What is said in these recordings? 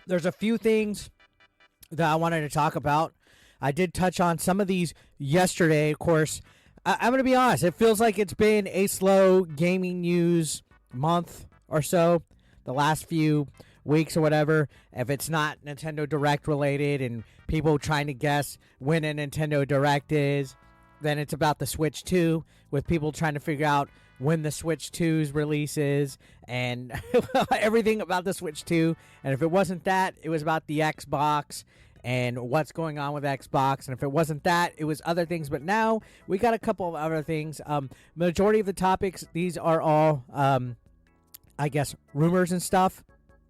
There's a few things that I wanted to talk about. I did touch on some of these yesterday, of course. I'm going to be honest. It feels like it's been a slow gaming news month or so, the last few weeks or whatever. If it's not Nintendo Direct related and people trying to guess when a Nintendo Direct is, then it's about the Switch 2, with people trying to figure out when the Switch 2's release is and everything about the Switch 2. And if it wasn't that, it was about the Xbox and what's going on with Xbox. And if it wasn't that, it was other things. But now we got a couple of other things. Majority of the topics, these are all, I guess, rumors and stuff.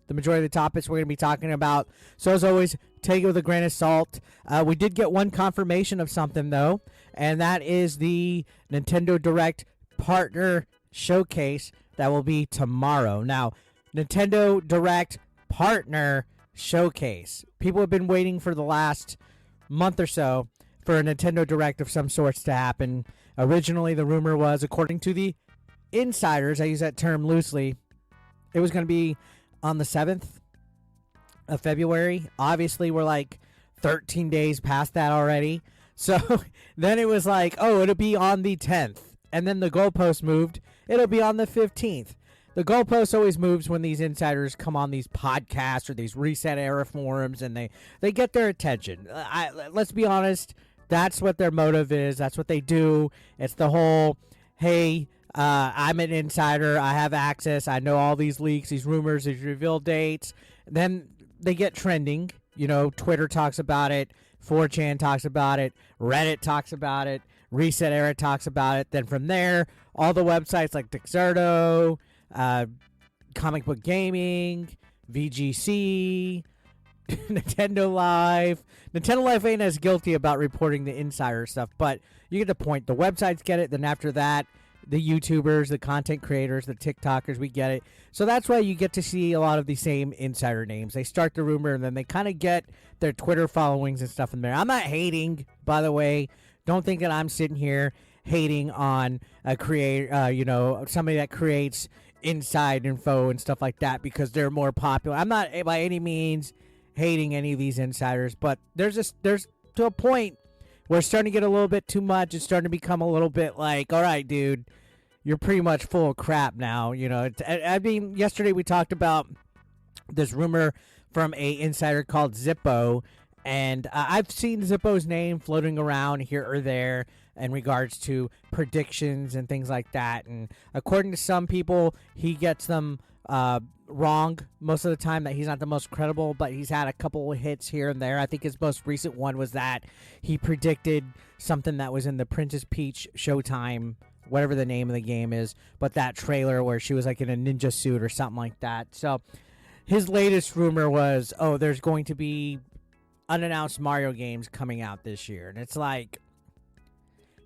The majority of the topics we're going to be talking about. So as always, take it with a grain of salt. We did get one confirmation of something, though, and that is the Nintendo Direct Partner Showcase that will be tomorrow. Now, Nintendo Direct Partner Showcase. People have been waiting for the last month or so for a Nintendo Direct of some sorts to happen. Originally, the rumor was, according to the insiders, I use that term loosely, it was going to be on the 7th of February. Obviously, we're like 13 days past that already. So then it was like, oh, it'll be on the 10th. And then the goalpost moved. It'll be on the 15th. The goalpost always moves when these insiders come on these podcasts or these Reset Era forums and they get their attention. Let's be honest. That's what their motive is. That's what they do. It's the whole, hey, I'm an insider. I have access. I know all these leaks, these rumors, these reveal dates. Then they get trending. You know, Twitter talks about it. 4chan talks about it. Reddit talks about it. Reset Era talks about it. Then from there, all the websites like Dexerto, Comic Book Gaming, VGC, Nintendo Live. Nintendo Live ain't as guilty about reporting the insider stuff, but you get the point. The websites get it. Then after that, the YouTubers, the content creators, the TikTokers, we get it. So that's why you get to see a lot of the same insider names. They start the rumor, and then they kind of get their Twitter followings and stuff in there. I'm not hating, by the way. Don't think that I'm sitting here hating on a creator, somebody that creates inside info and stuff like that because they're more popular. I'm not by any means hating any of these insiders, but there's to a point where it's starting to get a little bit too much. It's starting to become a little bit like, all right, dude, you're pretty much full of crap now. You know, I mean, yesterday we talked about this rumor from a insider called Zippo, and I've seen Zippo's name floating around here or there in regards to predictions and things like that. And according to some people, he gets them wrong most of the time, that he's not the most credible, but he's had a couple of hits here and there. I think his most recent one was that he predicted something that was in the Princess Peach Showtime, whatever the name of the game is, but that trailer where she was like in a ninja suit or something like that. So his latest rumor was, oh, there's going to be unannounced Mario games coming out this year. And it's like,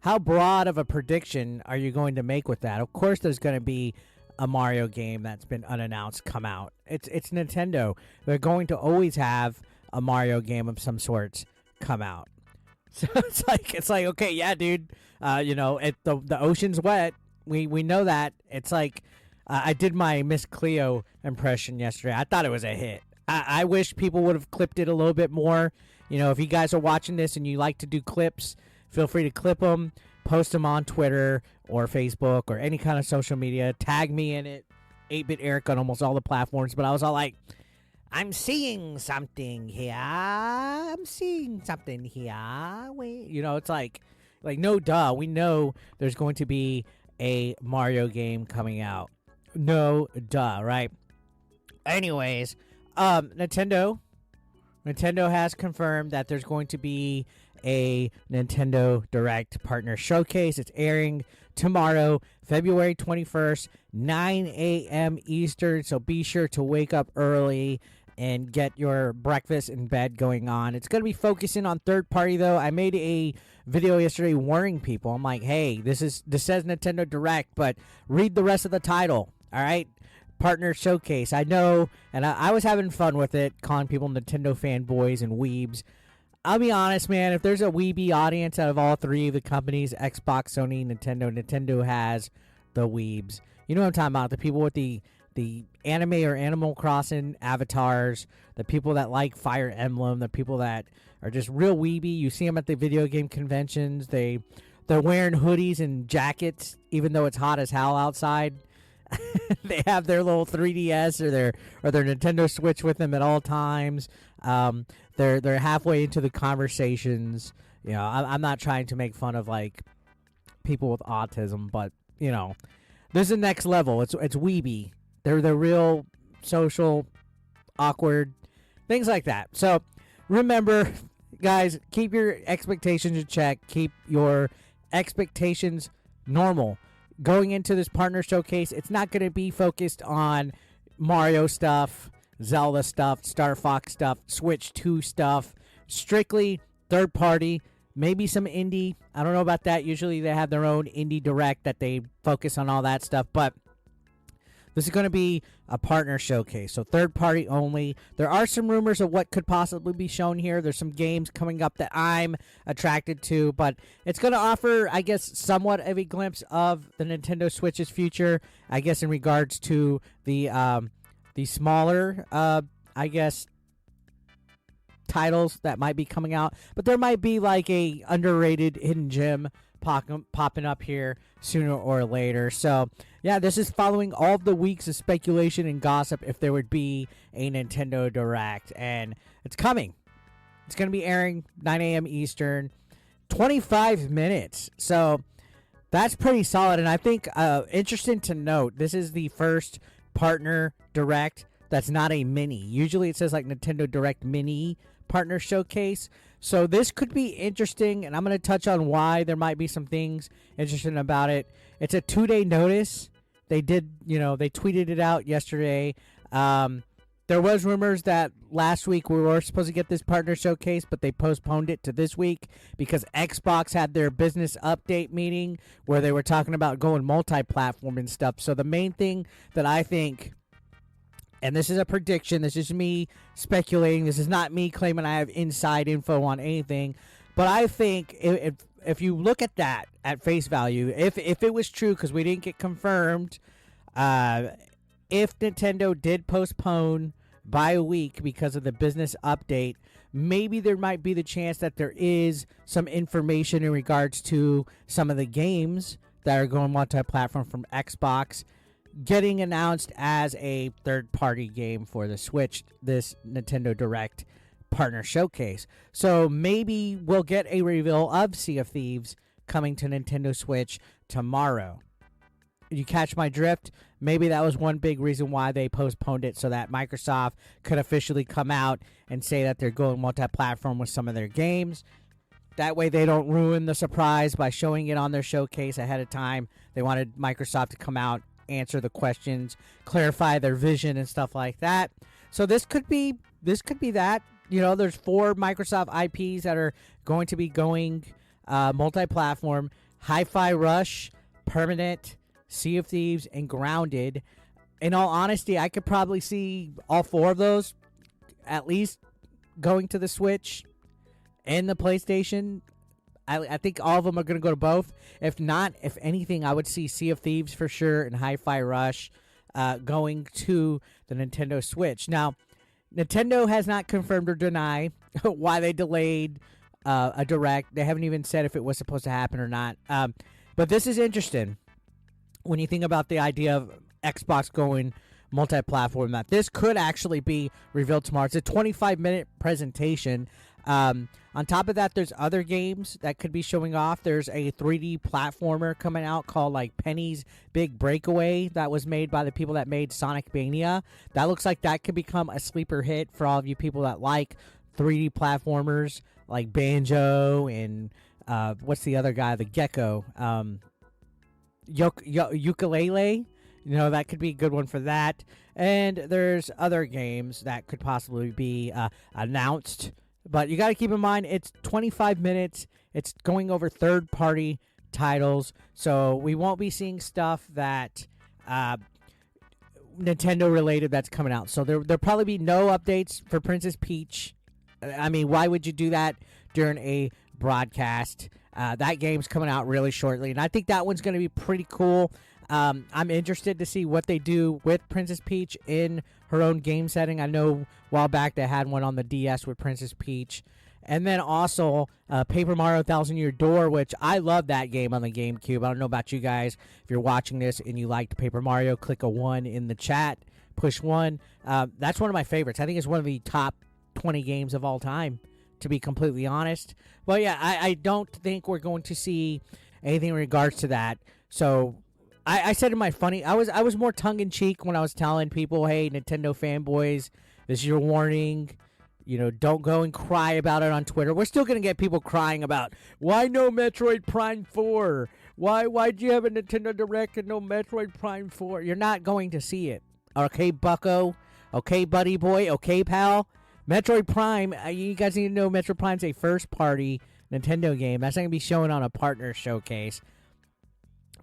how broad of a prediction are you going to make with that? Of course there's going to be a Mario game that's been unannounced come out. It's Nintendo. They're going to always have a Mario game of some sorts come out. So it's like okay, yeah, dude. The ocean's wet. We know that. It's like I did my Miss Cleo impression yesterday. I thought it was a hit. I wish people would have clipped it a little bit more. You know, if you guys are watching this and you like to do clips, feel free to clip them. Post them on Twitter or Facebook or any kind of social media. Tag me in it. 8-Bit Eric on almost all the platforms. But I was all like, I'm seeing something here. Wait, it's like no duh. We know there's going to be a Mario game coming out. No duh, right? Anyways, Nintendo has confirmed that there's going to be a Nintendo Direct Partner Showcase. It's airing tomorrow, February 21st, 9 a.m. Eastern. So be sure to wake up early and get your breakfast in bed going on. It's going to be focusing on third party, though. I made a video yesterday warning people. I'm like, hey, this says Nintendo Direct, but read the rest of the title. All right. Partner Showcase. I know, and I was having fun with it, calling people Nintendo fanboys and weebs. I'll be honest, man, if there's a weeby audience out of all three of the companies, Xbox, Sony, Nintendo has the weebs. You know what I'm talking about, the people with the anime or Animal Crossing avatars, the people that like Fire Emblem, the people that are just real weeby. You see them at the video game conventions. They're wearing hoodies and jackets, even though it's hot as hell outside. They have their little 3DS or their Nintendo Switch with them at all times. They're halfway into the conversations. You know, I'm not trying to make fun of like people with autism, but you know, this is the next level. It's weeby. They're real social, awkward, things like that. So remember, guys, keep your expectations in check. Keep your expectations normal. Going into this partner showcase, it's not going to be focused on Mario stuff, Zelda stuff, Star Fox stuff, Switch 2 stuff. Strictly third party, maybe some indie. I don't know about that. Usually they have their own indie direct that they focus on all that stuff, but this is going to be a partner showcase, so third party only. There are some rumors of what could possibly be shown here. There's some games coming up that I'm attracted to, but it's going to offer, I guess, somewhat of a glimpse of the Nintendo Switch's future, I guess, in regards to the smaller, I guess, titles that might be coming out. But there might be like a underrated hidden gem popping up here sooner or later. So yeah, this is following all of the weeks of speculation and gossip if there would be a Nintendo Direct, and it's coming. It's going to be airing 9 a.m. Eastern, 25 minutes. So that's pretty solid, and I think interesting to note, this is the first partner Direct that's not a mini. Usually it says like Nintendo Direct Mini Partner Showcase. So this could be interesting, and I'm going to touch on why there might be some things interesting about it. It's a 2-day notice. They did, they tweeted it out yesterday. There was rumors that last week we were supposed to get this partner showcase, but they postponed it to this week because Xbox had their business update meeting where they were talking about going multi-platform and stuff. So the main thing that I think, and this is a prediction, this is me speculating, this is not me claiming I have inside info on anything, but I think if you look at that at face value, if it was true, because we didn't get confirmed, if Nintendo did postpone by a week because of the business update, maybe there might be the chance that there is some information in regards to some of the games that are going multi-platform from Xbox getting announced as a third-party game for the Switch, this Nintendo Direct Partner Showcase. So maybe we'll get a reveal of Sea of Thieves coming to Nintendo Switch tomorrow. You catch my drift? Maybe that was one big reason why they postponed it, so that Microsoft could officially come out and say that they're going multi-platform with some of their games. That way they don't ruin the surprise by showing it on their showcase ahead of time. They wanted Microsoft to come out, answer the questions, clarify their vision and stuff like that. So this could be that. There's 4 Microsoft IPs that are going to be going multi-platform: Hi-Fi Rush, Permanent, Sea of Thieves, and Grounded. In all honesty, I could probably see all 4 of those at least going to the Switch and the PlayStation. I think all of them are going to go to both. If not, if anything, I would see Sea of Thieves for sure and Hi-Fi Rush going to the Nintendo Switch. Now, Nintendo has not confirmed or denied why they delayed a Direct. They haven't even said if it was supposed to happen or not. But this is interesting when you think about the idea of Xbox going multi-platform, that this could actually be revealed tomorrow. It's a 25-minute presentation. On top of that, there's other games that could be showing off. There's a 3D platformer coming out called like Penny's Big Breakaway that was made by the people that made Sonic Mania. That looks like that could become a sleeper hit for all of you people that like 3D platformers like Banjo and what's the other guy, the Gecko, Ukulele. That could be a good one for that. And there's other games that could possibly be announced. But you got to keep in mind, it's 25 minutes. It's going over third-party titles. So we won't be seeing stuff that Nintendo-related that's coming out. So there'll probably be no updates for Princess Peach. I mean, why would you do that during a broadcast? That game's coming out really shortly. And I think that one's going to be pretty cool. I'm interested to see what they do with Princess Peach in her own game setting. I know a while back they had one on the DS with Princess Peach. And then also Paper Mario Thousand Year Door, which I love that game on the GameCube. I don't know about you guys. If you're watching this and you liked Paper Mario, click a 1 in the chat. Push 1. That's one of my favorites. I think it's one of the top 20 games of all time, to be completely honest. But yeah, I don't think we're going to see anything in regards to that. So I said in my funny, I was more tongue-in-cheek when I was telling people, hey, Nintendo fanboys, this is your warning. You know, don't go and cry about it on Twitter. We're still going to get people crying about, why no Metroid Prime 4? Why'd you have a Nintendo Direct and no Metroid Prime 4? You're not going to see it. Okay, bucko? Okay, buddy boy? Okay, pal? Metroid Prime, you guys need to know Metroid Prime's a first-party Nintendo game. That's not going to be shown on a partner showcase.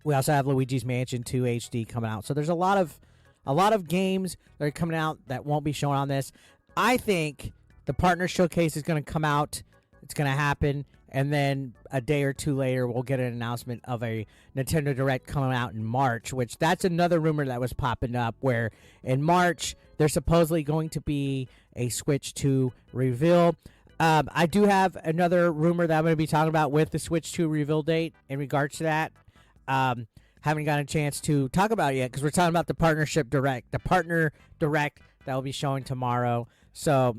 We also have Luigi's Mansion 2 HD coming out. So there's a lot of games that are coming out that won't be shown on this. I think the partner showcase is going to come out. It's going to happen. And then a day or two later, we'll get an announcement of a Nintendo Direct coming out in March, which that's another rumor that was popping up, where in March, there's supposedly going to be a Switch 2 reveal. I do have another rumor that I'm going to be talking about with the Switch 2 reveal date in regards to that. Haven't gotten a chance to talk about it yet because we're talking about the partnership direct, the partner direct that will be showing tomorrow. So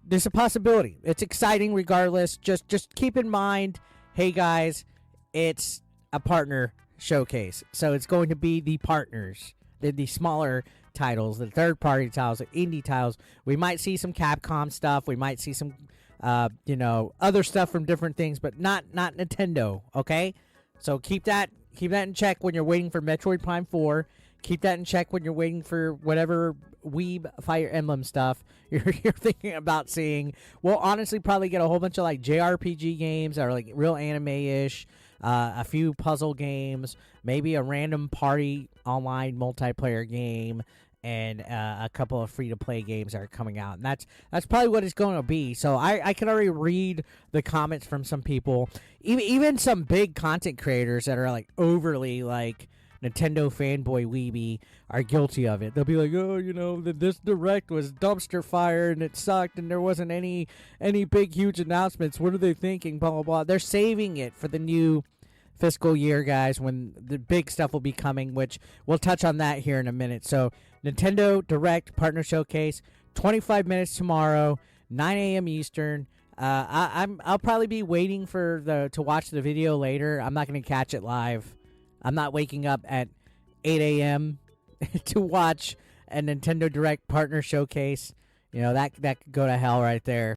there's a possibility. It's exciting regardless. Just keep in mind, hey guys, it's a partner showcase. So it's going to be the partners, the smaller titles, the third-party titles, the indie titles. We might see some Capcom stuff. We might see some, other stuff from different things, but not Nintendo. Okay, so keep that in check when you're waiting for Metroid Prime 4. Keep that in check when you're waiting for whatever Weeb Fire Emblem stuff you're thinking about seeing. We'll honestly probably get a whole bunch of like JRPG games that are like real anime-ish, a few puzzle games, maybe a random party online multiplayer game, and a couple of free-to-play games that are coming out. And that's probably what it's going to be. So I can already read the comments from some people, even some big content creators that are like overly like Nintendo fanboy weeby are guilty of it. They'll be like, oh, this Direct was dumpster fire and it sucked and there wasn't any big, huge announcements. What are they thinking? Blah, blah, blah. They're saving it for the new fiscal year, guys, when the big stuff will be coming, which we'll touch on that here in a minute. So Nintendo Direct Partner Showcase, 25 minutes tomorrow, 9 a.m. Eastern. I'll probably be waiting to watch the video later. I'm not going to catch it live. I'm not waking up at 8 a.m. to watch a Nintendo Direct Partner Showcase. That could go to hell right there.